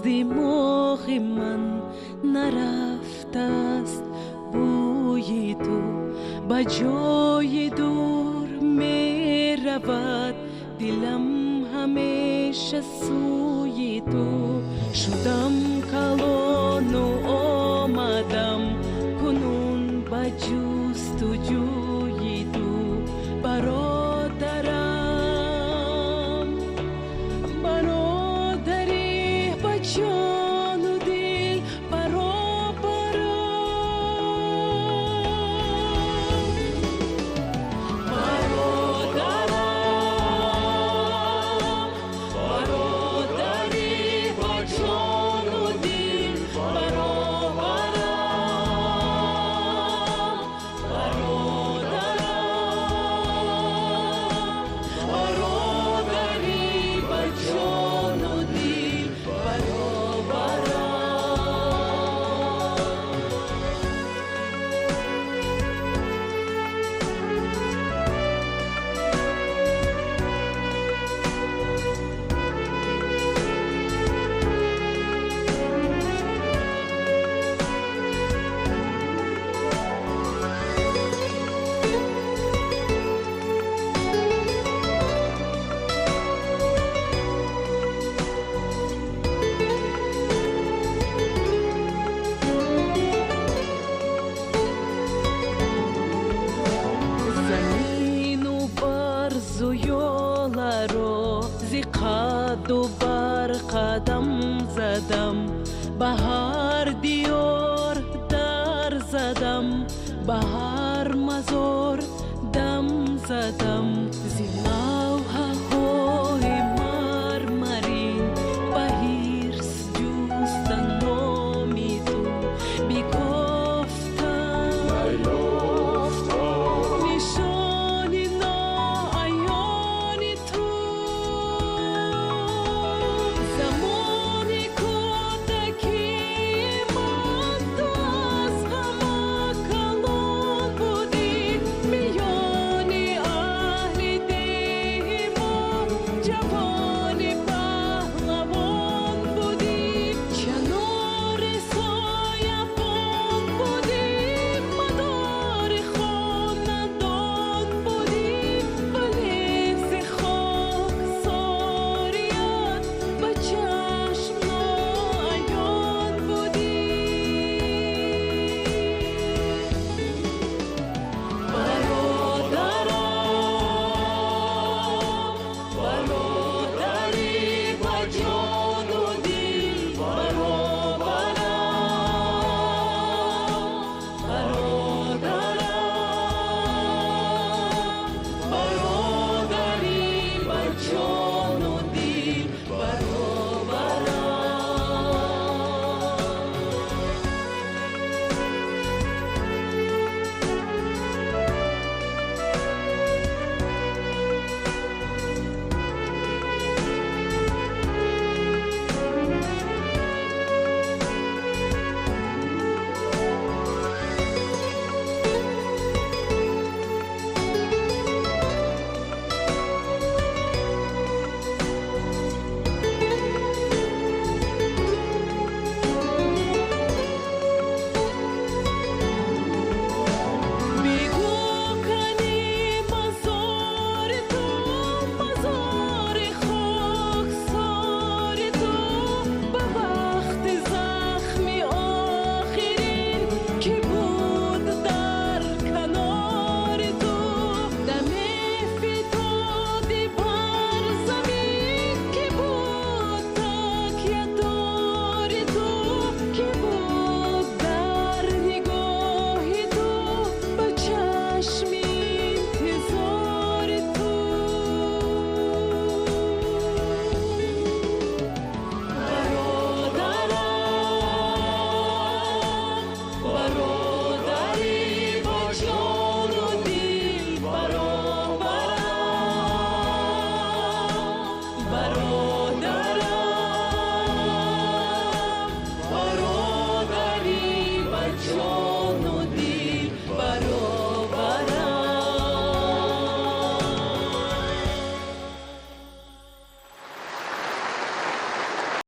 دماغ من نرفته است بوی تو، به جای دور می رود دلم همیشه سوی تو. شدم کلان و آمدم کنون به جستجوی تو. برادرم برادری به جان و دل برابرم. برادرم برادری به جان و دل برابرم. برادری به جان و دل برابرم. Замину барзу ёларо зи қадду бар қадам задам, ба ҳар диёр дар задам, ба ҳар мазор дам задам.